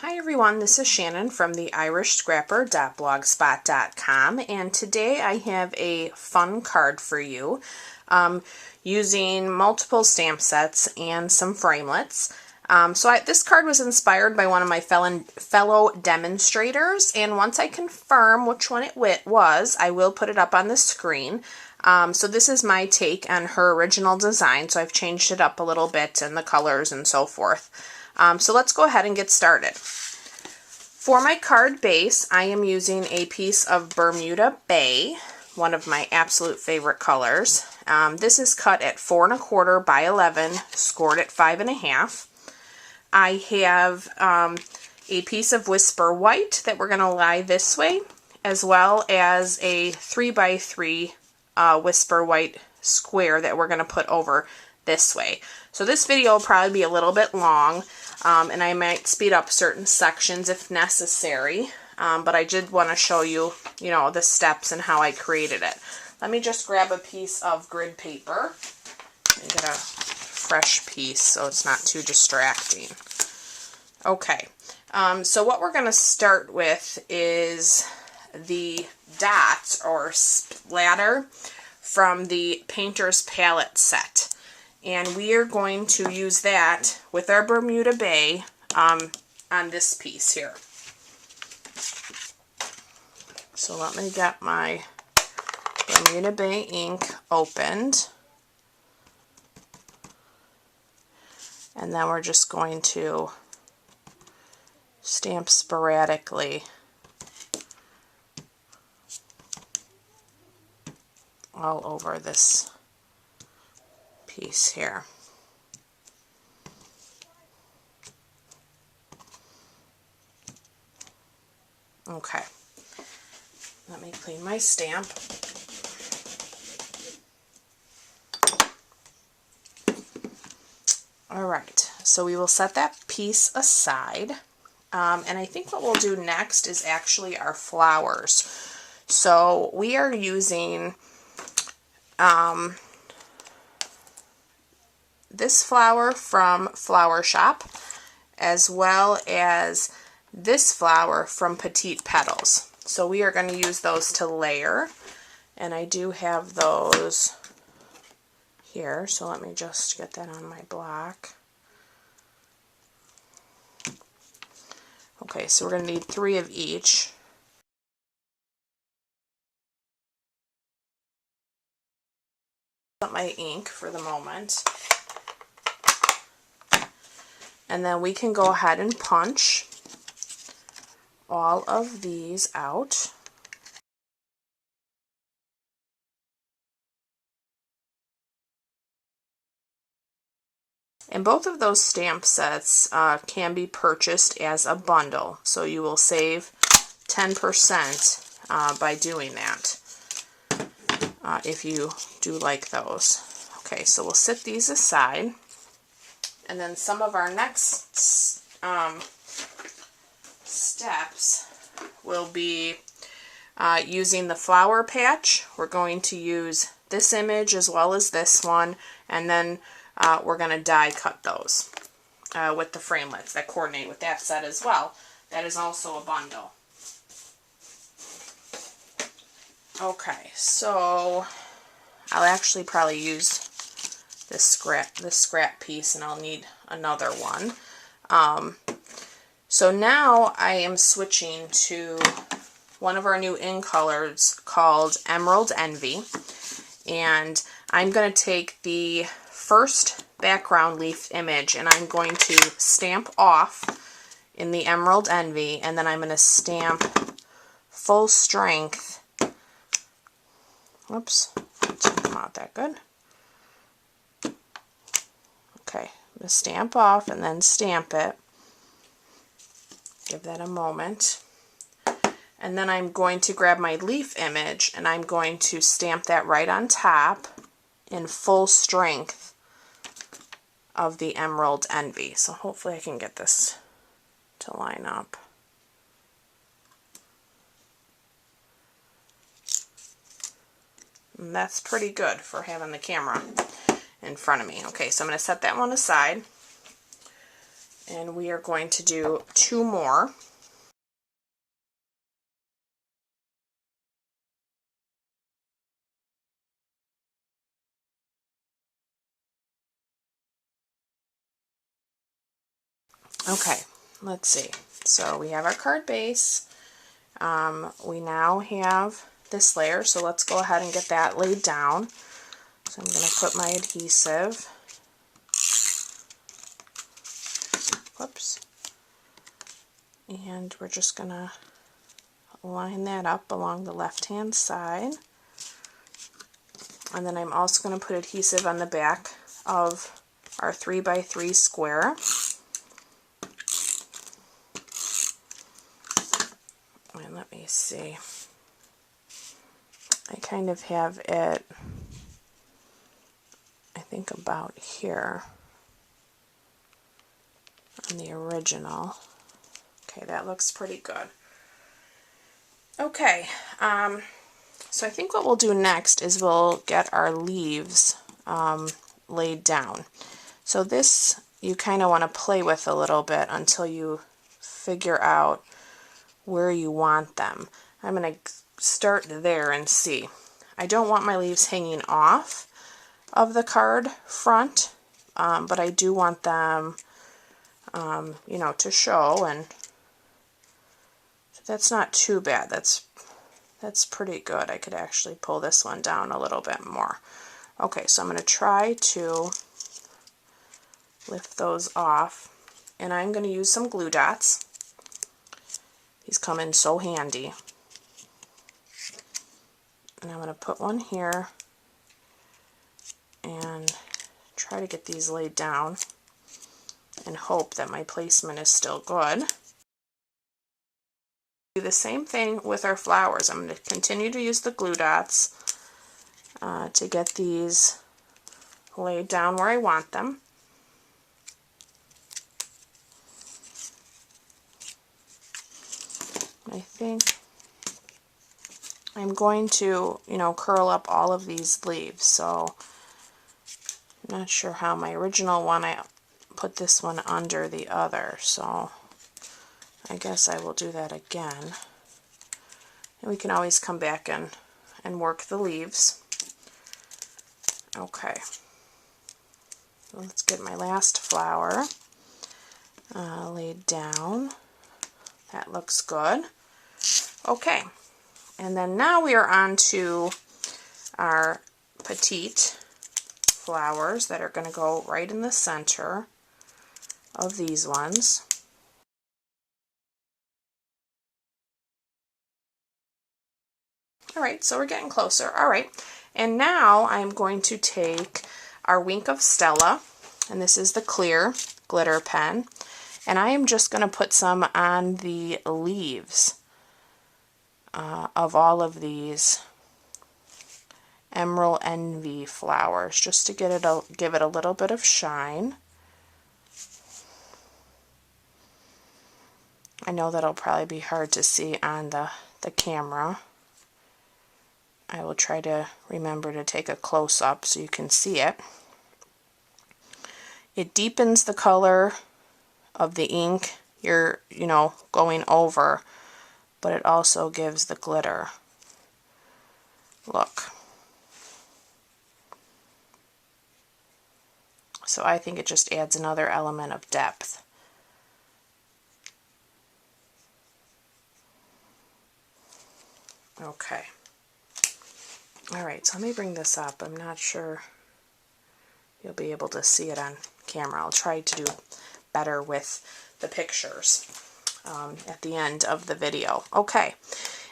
Hi everyone, this is Shannon from the irishscrapper.blogspot.com, and today I have a fun card for you using multiple stamp sets and some framelits. This card was inspired by one of my fellow demonstrators, and once I confirm which one it was, I will put it up on the screen. So this is my take on her original design, so I've changed it up a little bit and the colors and so forth. So let's go ahead and get started. For my card base, I am using a piece of Bermuda Bay, one of my absolute favorite colors. This is cut at 4 1/4 by 11, scored at 5 1/2. I have a piece of Whisper White that we're going to lie this way, as well as a 3 by 3 Whisper White square that we're going to put over this way. So this video will probably be a little bit long, and I might speed up certain sections if necessary, but I did want to show you, the steps and how I created it. Let me just grab a piece of grid paper and get a fresh piece so it's not too distracting. Okay, so what we're going to start with is the dots or splatter from the Painter's Palette set. And we are going to use that with our Bermuda Bay on this piece here. So let me get my Bermuda Bay ink opened. And then we're just going to stamp sporadically all over this piece here. Okay, let me clean my stamp. Alright, so we will set that piece aside, and I think what we'll do next is actually our flowers. So we are using this flower from Flower Shop, as well as this flower from Petite Petals. So we are going to use those to layer, and I do have those here, so let me just get that on my block. Okay, so we're going to need 3 of each. My ink for the moment. And then we can go ahead and punch all of these out. And both of those stamp sets can be purchased as a bundle, so you will save 10% by doing that if you do like those. Okay, so we'll set these aside. And then some of our next steps will be using the flower patch. We're going to use this image as well as this one, and then we're going to die cut those with the framelits that coordinate with that set as well. That is also a bundle. Okay, so I'll actually probably use this scrap piece, and I'll need another one. So now I am switching to one of our new in colors called Emerald Envy, and I'm going to take the first background leaf image and I'm going to stamp off in the Emerald Envy, and then I'm going to stamp full strength. Oops, that didn't come out that good. Okay, I'm going to stamp off and then stamp it. Give that a moment. And then I'm going to grab my leaf image and I'm going to stamp that right on top in full strength of the Emerald Envy. So hopefully I can get this to line up. And that's pretty good for having the camera in front of me. Okay, so I'm going to set that one aside. And we are going to do 2 more. Okay, let's see. So we have our card base. We now have this layer, so let's go ahead and get that laid down. So I'm going to put my adhesive. Whoops. And we're just going to line that up along the left-hand side. And then I'm also going to put adhesive on the back of our 3x3 square. And let me see. I kind of have it, I think, about here on the original. Okay, that looks pretty good. Okay, so I think what we'll do next is we'll get our leaves laid down. So this you kind of want to play with a little bit until you figure out where you want them. I'm going to start there and see. I don't want my leaves hanging off of the card front, but I do want them, you know, to show, and that's not too bad. That's pretty good. I could actually pull this one down a little bit more. Okay, so I'm going to try to lift those off, and I'm going to use some glue dots. These come in so handy. And I'm going to put one here and try to get these laid down and hope that my placement is still good. Do the same thing with our flowers. I'm going to continue to use the glue dots to get these laid down where I want them. I think I'm going to, you know, curl up all of these leaves, so I'm not sure how. My original one, I put this one under the other, so I guess I will do that again. And we can always come back and work the leaves. Okay, so let's get my last flower laid down. That looks good. Okay, and then now we are on to our petite flowers that are going to go right in the center of these ones. Alright, so we're getting closer. Alright, and now I'm going to take our Wink of Stella, and this is the clear glitter pen, and I am just going to put some on the leaves of all of these Emerald Envy flowers, just to get it give it a little bit of shine. I know that'll probably be hard to see on the camera. I will try to remember to take a close-up so you can see it. It deepens the color of the ink you're, you know, going over, but it also gives the glitter look. So I think it just adds another element of depth. Okay. Alright, so let me bring this up. I'm not sure you'll be able to see it on camera. I'll try to do better with the pictures at the end of the video. Okay,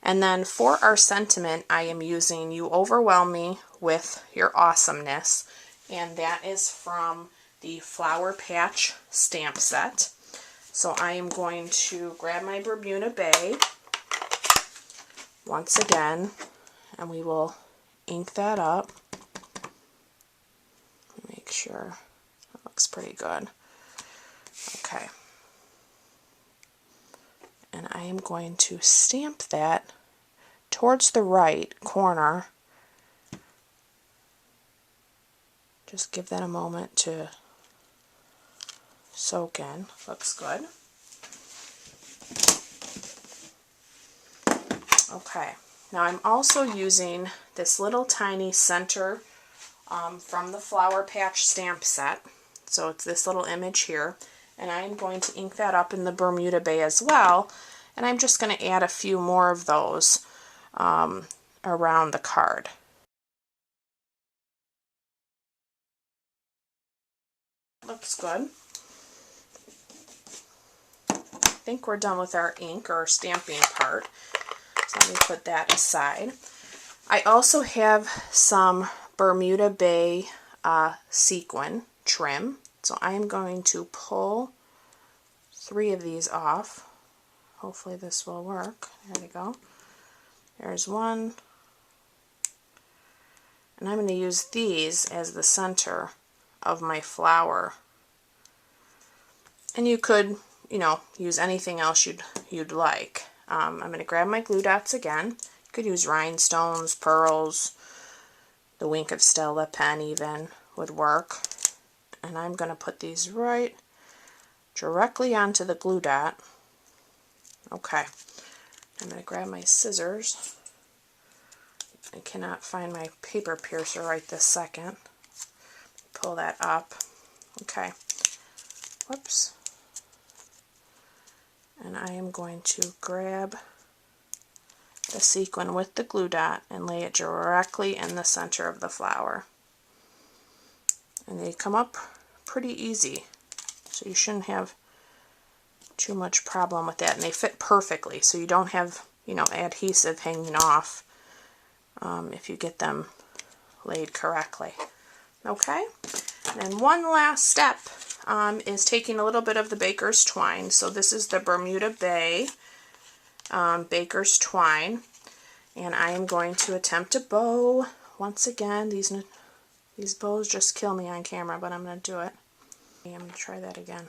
and then for our sentiment, I am using You Overwhelm Me with Your Awesomeness, and that is from the Flower Patch stamp set. So I am going to grab my Bermuda Bay once again, and we will ink that up. Make sure that looks pretty good. Okay. And I am going to stamp that towards the right corner. Just give that a moment to soak in. Looks good. Okay, now I'm also using this little tiny center from the Flower Patch stamp set. So it's this little image here, and I'm going to ink that up in the Bermuda Bay as well, and I'm just going to add a few more of those around the card. Looks good. I think we're done with our ink or stamping part, so let me put that aside. I also have some Bermuda Bay sequin trim, so I am going to pull 3 of these off. Hopefully this will work. There we go. There's one. And I'm going to use these as the center of my flower. And you could, use anything else you'd like. I'm going to grab my glue dots again. You could use rhinestones, pearls, the Wink of Stella pen even would work. And I'm going to put these right directly onto the glue dot. Okay. I'm going to grab my scissors. I cannot find my paper piercer right this second. Pull that up. Okay. Whoops. And I am going to grab the sequin with the glue dot and lay it directly in the center of the flower. And they come up pretty easy, so you shouldn't have too much problem with that. And they fit perfectly, so you don't have, adhesive hanging off if you get them laid correctly. Okay, and then one last step is taking a little bit of the baker's twine. So this is the Bermuda Bay baker's twine, and I am going to attempt a bow. Once again, these bows just kill me on camera, but I'm going to do it. I'm going to try that again.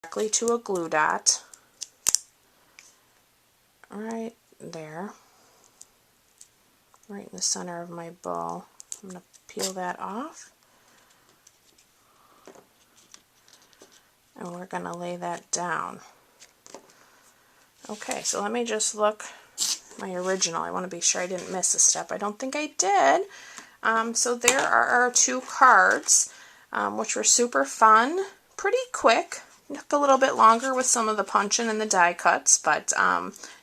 Directly to a glue dot. Right there. Right in the center of my bow. I'm going to peel that off. And we're going to lay that down. Okay, so let me just look my original. I want to be sure I didn't miss a step. I don't think I did. So there are our 2 cards, which were super fun, pretty quick. Took a little bit longer with some of the punching and the die cuts, but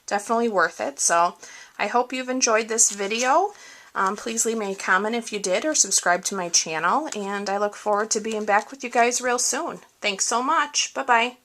definitely worth it. So I hope you've enjoyed this video. Please leave me a comment if you did, or subscribe to my channel, and I look forward to being back with you guys real soon. Thanks so much. Bye-bye.